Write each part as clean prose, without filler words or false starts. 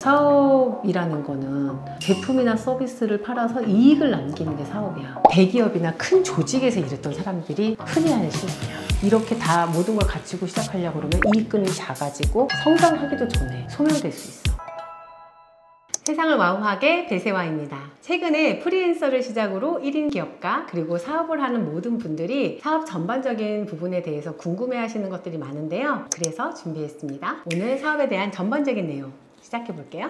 사업이라는 거는 제품이나 서비스를 팔아서 이익을 남기는 게 사업이야. 대기업이나 큰 조직에서 일했던 사람들이 흔히 하는 실수야. 이렇게 다 모든 걸 갖추고 시작하려고 그러면 이익금이 작아지고 성장하기도 전에 소멸될 수 있어. 세상을 와우하게 배세화입니다. 최근에 프리랜서를 시작으로 1인 기업가 그리고 사업을 하는 모든 분들이 사업 전반적인 부분에 대해서 궁금해 하시는 것들이 많은데요. 그래서 준비했습니다. 오늘 사업에 대한 전반적인 내용 시작해 볼게요.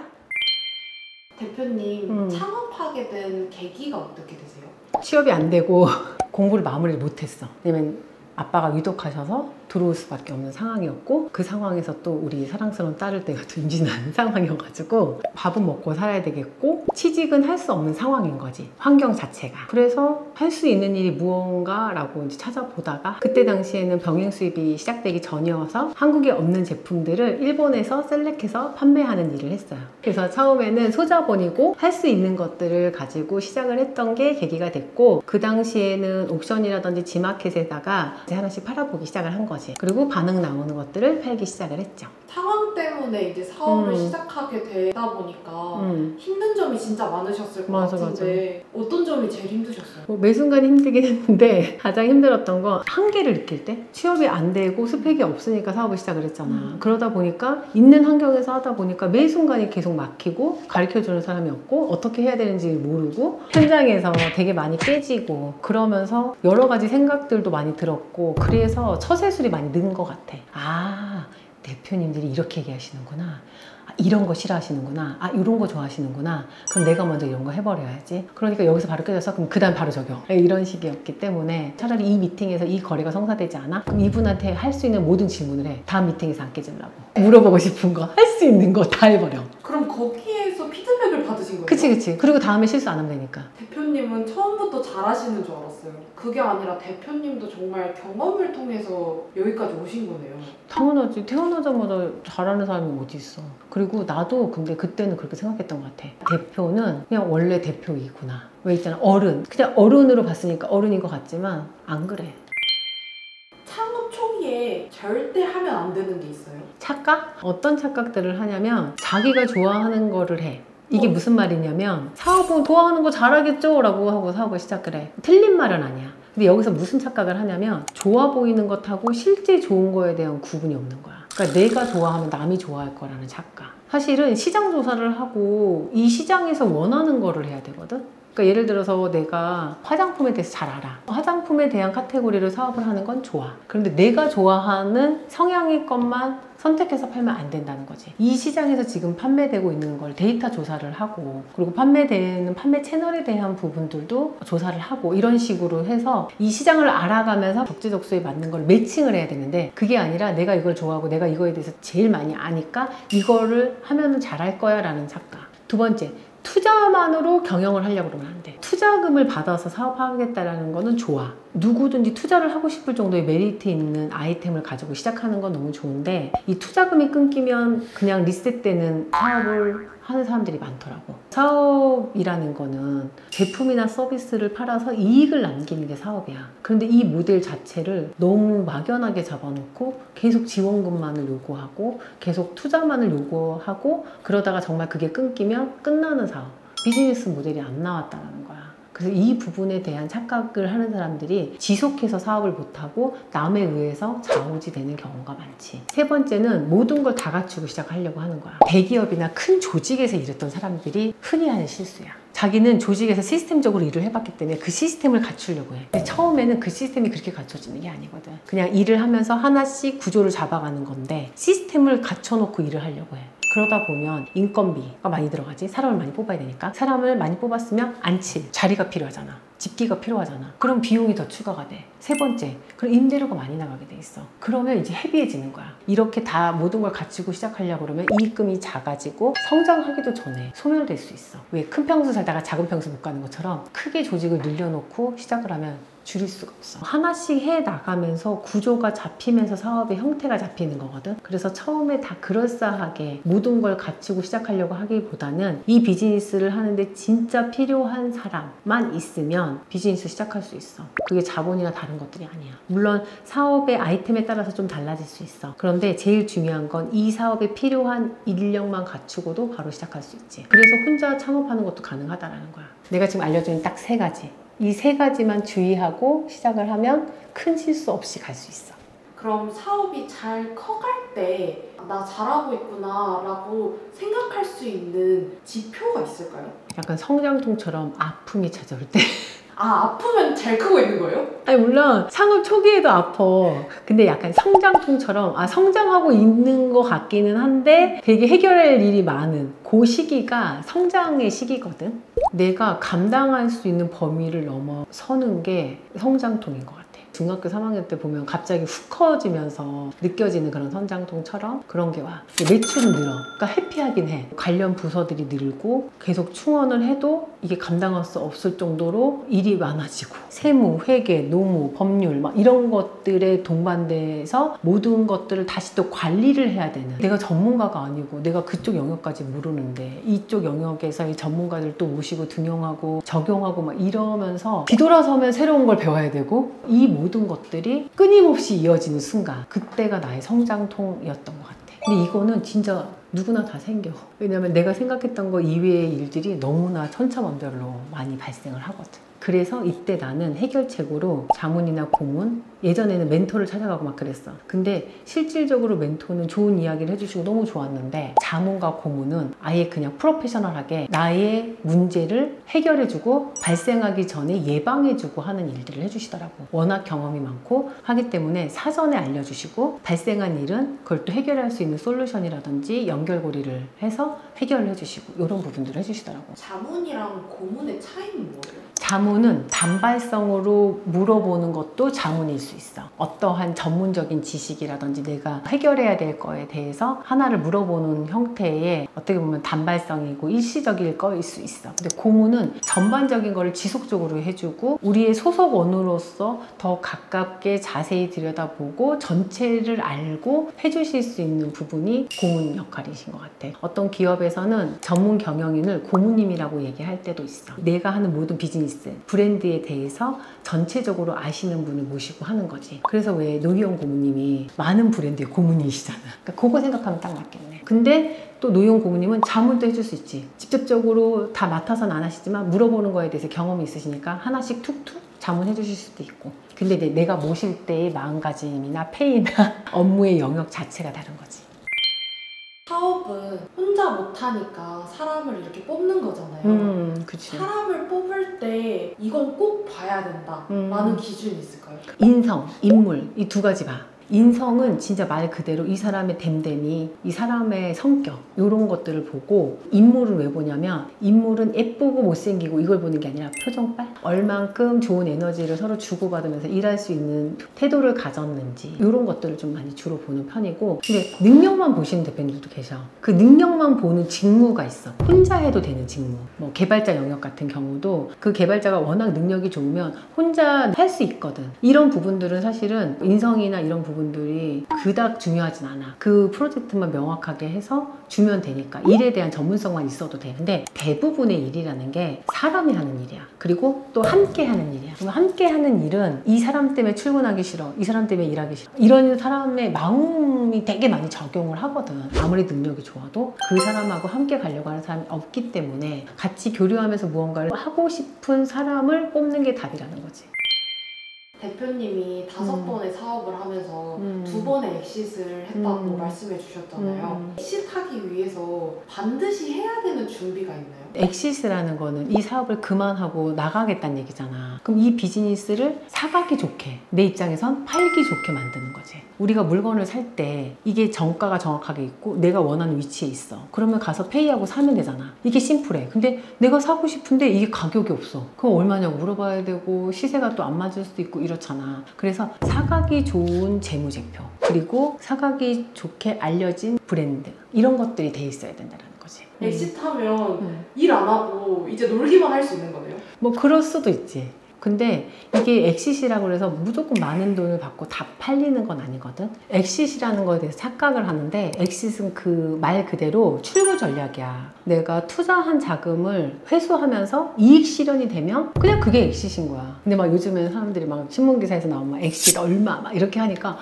대표님, 창업하게 된 계기가 어떻게 되세요? 취업이 안 되고 공부를 마무리를 못했어. 왜냐면 아빠가 위독하셔서 들어올 수밖에 없는 상황이었고, 그 상황에서 또 우리 사랑스러운 딸을 때가 또 임신한 상황이어가지고 밥은 먹고 살아야 되겠고 취직은 할 수 없는 상황인 거지, 환경 자체가. 그래서 할 수 있는 일이 무언가라고 이제 찾아보다가 그때 당시에는 병행 수입이 시작되기 전이어서 한국에 없는 제품들을 일본에서 셀렉해서 판매하는 일을 했어요. 그래서 처음에는 소자본이고 할 수 있는 것들을 가지고 시작을 했던 게 계기가 됐고, 그 당시에는 옥션이라든지 지마켓에다가 이제 하나씩 팔아보기 시작을 한 거지. 그리고 반응 나오는 것들을 팔기 시작을 했죠. 상황 때문에 이제 사업을 시작하게 되다 보니까 힘든 점이 진짜 많으셨을 것 같은데 어떤 점이 제일 힘드셨어요? 매 순간 힘들긴 했는데 가장 힘들었던 건 한계를 느낄 때. 취업이 안 되고 스펙이 없으니까 사업을 시작을 했잖아. 그러다 보니까 있는 환경에서 하다 보니까 매 순간이 계속 막히고 가르쳐주는 사람이 없고 어떻게 해야 되는지 모르고 현장에서 되게 많이 깨지고 그러면서 여러 가지 생각들도 많이 들었고, 그래서 처세술이 많이 는 것 같아. 아, 대표님들이 이렇게 얘기하시는구나. 아, 이런 거 싫어하시는구나. 아, 이런 거 좋아하시는구나. 그럼 내가 먼저 이런 거 해버려야지. 그러니까 여기서 바로 깨져서 그럼 그 다음 바로 적용. 이런 식이었기 때문에 차라리 이 미팅에서 이 거래가 성사되지 않아? 그럼 이분한테 할 수 있는 모든 질문을 해. 다음 미팅에서 안 깨지려고. 물어보고 싶은 거, 할 수 있는 거 다 해버려. 그럼 거기에서 피드백을 받으신 거예요? 그치. 그리고 다음에 실수 안 하면 되니까. 대표님은 처음부터 잘하시는 줄 알았어요. 그게 아니라 대표님도 정말 경험을 통해서 여기까지 오신 거네요. 당연하지. 태어나자마자 잘하는 사람이 어디 있어. 그리고 나도 근데 그때는 그렇게 생각했던 것 같아. 대표는 그냥 원래 대표이구나. 왜 있잖아, 어른. 그냥 어른으로 봤으니까 어른인 것 같지만 안 그래. 창업 초기에 절대 하면 안 되는 게 있어요? 착각? 어떤 착각들을 하냐면 자기가 좋아하는 거를 해. 이게 무슨 말이냐면 사업은 좋아하는 거 잘하겠죠? 라고 하고 사업을 시작을 해. 틀린 말은 아니야. 근데 여기서 무슨 착각을 하냐면 좋아 보이는 것하고 실제 좋은 거에 대한 구분이 없는 거야. 그러니까 내가 좋아하면 남이 좋아할 거라는 착각. 사실은 시장 조사를 하고 이 시장에서 원하는 거를 해야 되거든. 그러니까 예를 들어서 내가 화장품에 대해서 잘 알아. 화장품에 대한 카테고리를 사업을 하는 건 좋아. 그런데 내가 좋아하는 성향의 것만 선택해서 팔면 안 된다는 거지. 이 시장에서 지금 판매되고 있는 걸 데이터 조사를 하고, 그리고 판매되는 판매 채널에 대한 부분들도 조사를 하고, 이런 식으로 해서 이 시장을 알아가면서 적재적소에 맞는 걸 매칭을 해야 되는데, 그게 아니라 내가 이걸 좋아하고 내가 이거에 대해서 제일 많이 아니까 이거를 하면 잘할 거야 라는 착각. 두 번째, 투자만으로 경영을 하려고 그러면 안 돼. 투자금을 받아서 사업하겠다라는 거는 좋아. 누구든지 투자를 하고 싶을 정도의 메리트 있는 아이템을 가지고 시작하는 건 너무 좋은데, 이 투자금이 끊기면 그냥 리셋되는 사업을 하는 사람들이 많더라고. 사업이라는 거는 제품이나 서비스를 팔아서 이익을 남기는 게 사업이야. 그런데 이 모델 자체를 너무 막연하게 잡아놓고 계속 지원금만을 요구하고 계속 투자만을 요구하고 그러다가 정말 그게 끊기면 끝나는 사업. 비즈니스 모델이 안 나왔다는 거야. 그래서 이 부분에 대한 착각을 하는 사람들이 지속해서 사업을 못하고 남에 의해서 좌우지되는 경우가 많지. 세 번째는 모든 걸 다 갖추고 시작하려고 하는 거야. 대기업이나 큰 조직에서 일했던 사람들이 흔히 하는 실수야. 자기는 조직에서 시스템적으로 일을 해봤기 때문에 그 시스템을 갖추려고 해. 근데 처음에는 그 시스템이 그렇게 갖춰지는 게 아니거든. 그냥 일을 하면서 하나씩 구조를 잡아가는 건데 시스템을 갖춰놓고 일을 하려고 해. 그러다 보면 인건비가 많이 들어가지. 사람을 많이 뽑아야 되니까. 사람을 많이 뽑았으면 앉힐 자리가 필요하잖아. 집기가 필요하잖아. 그럼 비용이 더 추가가 돼. 세 번째, 그럼 임대료가 많이 나가게 돼 있어. 그러면 이제 헤비해지는 거야. 이렇게 다 모든 걸 갖추고 시작하려고 그러면 이익금이 작아지고 성장하기도 전에 소멸될 수 있어. 왜 큰 평수 살다가 작은 평수 못 가는 것처럼 크게 조직을 늘려놓고 시작을 하면 줄일 수가 없어. 하나씩 해 나가면서 구조가 잡히면서 사업의 형태가 잡히는 거거든. 그래서 처음에 다 그럴싸하게 모든 걸 갖추고 시작하려고 하기보다는 이 비즈니스를 하는데 진짜 필요한 사람만 있으면 비즈니스 시작할 수 있어. 그게 자본이나 다른 것들이 아니야. 물론 사업의 아이템에 따라서 좀 달라질 수 있어. 그런데 제일 중요한 건 이 사업에 필요한 인력만 갖추고도 바로 시작할 수 있지. 그래서 혼자 창업하는 것도 가능하다라는 거야. 내가 지금 알려주는 딱 3가지. 이 3가지만 주의하고 시작을 하면 큰 실수 없이 갈 수 있어. 그럼 사업이 잘 커갈 때 나 잘하고 있구나 라고 생각할 수 있는 지표가 있을까요? 약간 성장통처럼 아픔이 찾아올 때 아프면 잘 크고 있는 거예요? 아니 물론 창업 초기에도 아파. 근데 약간 성장통처럼 성장하고 있는 것 같기는 한데 되게 해결할 일이 많은 그 시기가 성장의 시기거든. 내가 감당할 수 있는 범위를 넘어서는 게 성장통인 것 같아. 중학교 3학년 때 보면 갑자기 훅 커지면서 느껴지는 그런 성장통처럼 그런 게 와. 매출은 늘어. 그러니까 해피하긴 해. 관련 부서들이 늘고 계속 충원을 해도 이게 감당할 수 없을 정도로 일이 많아지고 세무, 회계, 노무, 법률 막 이런 것들에 동반돼서 모든 것들을 다시 또 관리를 해야 되는, 내가 전문가가 아니고 내가 그쪽 영역까지 모르는데 이쪽 영역에서의 전문가들 또 모시고 등용하고 적용하고 막 이러면서 뒤돌아서면 새로운 걸 배워야 되고, 이 모든 것들이 끊임없이 이어지는 순간, 그때가 나의 성장통이었던 것 같아. 근데 이거는 진짜 누구나 다 생겨. 왜냐면 내가 생각했던 거 이외의 일들이 너무나 천차만별로 많이 발생을 하거든. 그래서 이때 나는 해결책으로 자문이나 고문, 예전에는 멘토를 찾아가고 막 그랬어. 근데 실질적으로 멘토는 좋은 이야기를 해주시고 너무 좋았는데, 자문과 고문은 아예 그냥 프로페셔널하게 나의 문제를 해결해주고 발생하기 전에 예방해주고 하는 일들을 해주시더라고. 워낙 경험이 많고 하기 때문에 사전에 알려주시고, 발생한 일은 그걸 또 해결할 수 있는 솔루션이라든지 연결고리를 해서 해결을 해주시고, 이런 부분들을 해주시더라고. 자문이랑 고문의 차이는 뭐예요? 자문은 단발성으로 물어보는 것도 자문일 수 있어. 어떠한 전문적인 지식이라든지 내가 해결해야 될 거에 대해서 하나를 물어보는 형태의 어떻게 보면 단발성이고 일시적일 거일 수 있어. 근데 고문은 전반적인 거를 지속적으로 해주고 우리의 소속원으로서 더 가깝게 자세히 들여다보고 전체를 알고 해주실 수 있는 부분이 고문 역할이신 것 같아. 어떤 기업에서는 전문 경영인을 고문님이라고 얘기할 때도 있어. 내가 하는 모든 비즈니스, 브랜드에 대해서 전체적으로 아시는 분을 모시고 하는 거지. 그래서 왜 노희영 고문님이 많은 브랜드의 고문이시잖아. 그러니까 그거 생각하면 딱 맞겠네. 근데 또 노희영 고문님은 자문도 해줄 수 있지. 직접적으로 다 맡아서는 안 하시지만 물어보는 거에 대해서 경험이 있으시니까 하나씩 툭툭 자문해 주실 수도 있고. 근데 내가 모실 때의 마음가짐이나 페이나 업무의 영역 자체가 다른 거지. 사업은 혼자 못하니까 사람을 이렇게 뽑는 거잖아요. 그치. 사람을 뽑을 때 이건 꼭 봐야 된다라는 기준이 있을까요? 인성, 인물, 이 2가지 봐. 인성은 진짜 말 그대로 이 사람의 댐댐이, 이 사람의 성격, 이런 것들을 보고, 인물은 왜 보냐면 인물은 예쁘고 못생기고 이걸 보는 게 아니라 표정빨, 얼만큼 좋은 에너지를 서로 주고받으면서 일할 수 있는 태도를 가졌는지, 이런 것들을 좀 많이 주로 보는 편이고. 근데 능력만 보시는 대표님들도 계셔. 그 능력만 보는 직무가 있어. 혼자 해도 되는 직무. 뭐 개발자 영역 같은 경우도 그 개발자가 워낙 능력이 좋으면 혼자 할 수 있거든. 이런 부분들은 사실은 인성이나 이런 부분들이 그닥 중요하진 않아. 그 프로젝트만 명확하게 해서 주면 되니까 일에 대한 전문성만 있어도 되는데, 대부분의 일이라는 게 사람이 하는 일이야. 그리고 또 함께 하는 일이야. 함께 하는 일은 이 사람 때문에 출근하기 싫어, 이 사람 때문에 일하기 싫어, 이런 사람의 마음이 되게 많이 적용을 하거든. 아무리 능력이 좋아도 그 사람하고 함께 가려고 하는 사람이 없기 때문에 같이 교류하면서 무언가를 하고 싶은 사람을 뽑는 게 답이라는 거지. 대표님이 5번의 사업을 하면서 2번의 엑싯을 했다고 말씀해 주셨잖아요. 엑싯하기 위해서 반드시 해야 되는 준비가 있나요? 엑싯이라는 거는 이 사업을 그만하고 나가겠다는 얘기잖아. 그럼 이 비즈니스를 사가기 좋게, 내 입장에선 팔기 좋게 만드는 거지. 우리가 물건을 살 때 이게 정가가 정확하게 있고 내가 원하는 위치에 있어. 그러면 가서 페이하고 사면 되잖아. 이게 심플해. 근데 내가 사고 싶은데 이게 가격이 없어. 그럼 얼마냐고 물어봐야 되고 시세가 또 안 맞을 수도 있고 이렇잖아. 그래서 사가기 좋은 재무제표, 그리고 사가기 좋게 알려진 브랜드, 이런 것들이 돼 있어야 된다는 거지. 엑싯하면 일 안 하고 이제 놀기만 할 수 있는 거네요? 뭐 그럴 수도 있지. 근데 이게 엑싯이라고 해서 무조건 많은 돈을 받고 다 팔리는 건 아니거든. 엑싯이라는 거에 대해서 착각을 하는데, 엑싯은 그 말 그대로 출구 전략이야. 내가 투자한 자금을 회수하면서 이익 실현이 되면 그냥 그게 엑싯인 거야. 근데 막 요즘에는 사람들이 막 신문기사에서 나오면 막 엑싯 얼마 막 이렇게 하니까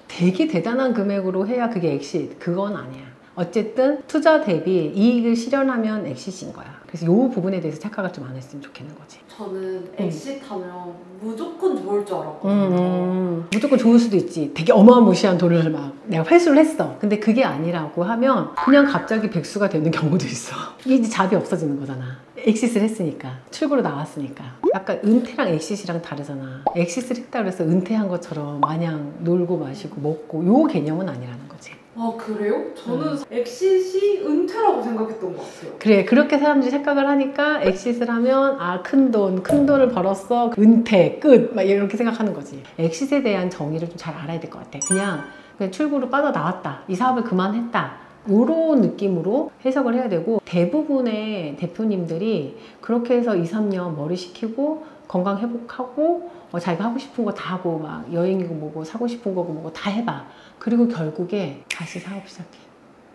되게 대단한 금액으로 해야 그게 엑싯. 그건 아니야. 어쨌든 투자 대비 이익을 실현하면 엑싯인 거야. 그래서 이 부분에 대해서 착각을 좀 안 했으면 좋겠는 거지. 저는 엑싯하면 무조건 좋을 줄 알았거든요. 무조건 좋을 수도 있지. 되게 어마무시한 돈을 막 내가 회수를 했어. 근데 그게 아니라고 하면 그냥 갑자기 백수가 되는 경우도 있어. 이게 이제 잡이 없어지는 거잖아. 엑싯을 했으니까. 출구로 나왔으니까. 약간 은퇴랑 엑싯이랑 다르잖아. 엑싯을 했다고 해서 은퇴한 것처럼 마냥 놀고 마시고 먹고 요 개념은 아니라는 거지. 아 그래요? 저는 엑싯이 은퇴라고 생각했던 것 같아요. 그래, 그렇게 사람들이 착각을 하니까 엑싯을 하면 아, 큰 돈을 벌었어, 은퇴, 끝, 막 이렇게 생각하는 거지. 엑싯에 대한 정의를 좀 잘 알아야 될 것 같아. 그냥 출구로 빠져나왔다, 이 사업을 그만했다, 이런 느낌으로 해석을 해야 되고, 대부분의 대표님들이 그렇게 해서 2, 3년 머리 식히고 건강 회복하고 자기가 하고 싶은 거 다 하고 막 여행이고 뭐고 사고 싶은 거고 뭐고 다 해봐. 그리고 결국에 다시 사업 시작해.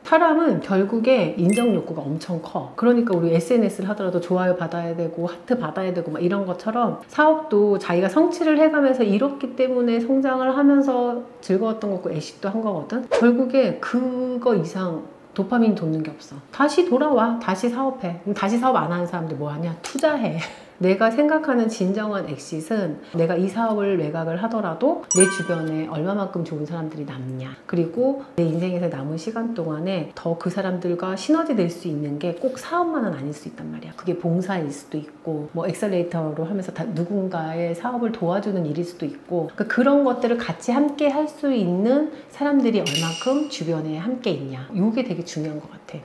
사람은 결국에 인정 욕구가 엄청 커. 그러니까 우리 SNS를 하더라도 좋아요 받아야 되고 하트 받아야 되고 막 이런 것처럼 사업도 자기가 성취를 해가면서 이뤘기 때문에 성장을 하면서 즐거웠던 거고 애식도 한 거거든. 결국에 그거 이상 도파민 돋는 게 없어. 다시 돌아와. 다시 사업해. 그럼 다시 사업 안 하는 사람들 뭐 하냐? 투자해. 내가 생각하는 진정한 엑싯은 내가 이 사업을 매각을 하더라도 내 주변에 얼마만큼 좋은 사람들이 남냐, 그리고 내 인생에서 남은 시간 동안에 더 그 사람들과 시너지 낼 수 있는 게 꼭 사업만은 아닐 수 있단 말이야. 그게 봉사일 수도 있고 뭐 엑셀레이터로 하면서 누군가의 사업을 도와주는 일일 수도 있고, 그러니까 그런 것들을 같이 함께 할 수 있는 사람들이 얼마큼 주변에 함께 있냐, 이게 되게 중요한 것 같아.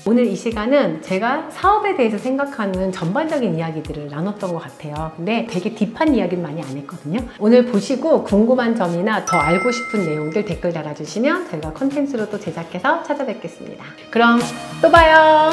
오늘 이 시간은 제가 사업에 대해서 생각하는 전반적인 이야기들을 나눴던 것 같아요. 근데 되게 딥한 이야기는 많이 안 했거든요. 오늘 보시고 궁금한 점이나 더 알고 싶은 내용들 댓글 달아주시면 저희가 컨텐츠로 또 제작해서 찾아뵙겠습니다. 그럼 또 봐요.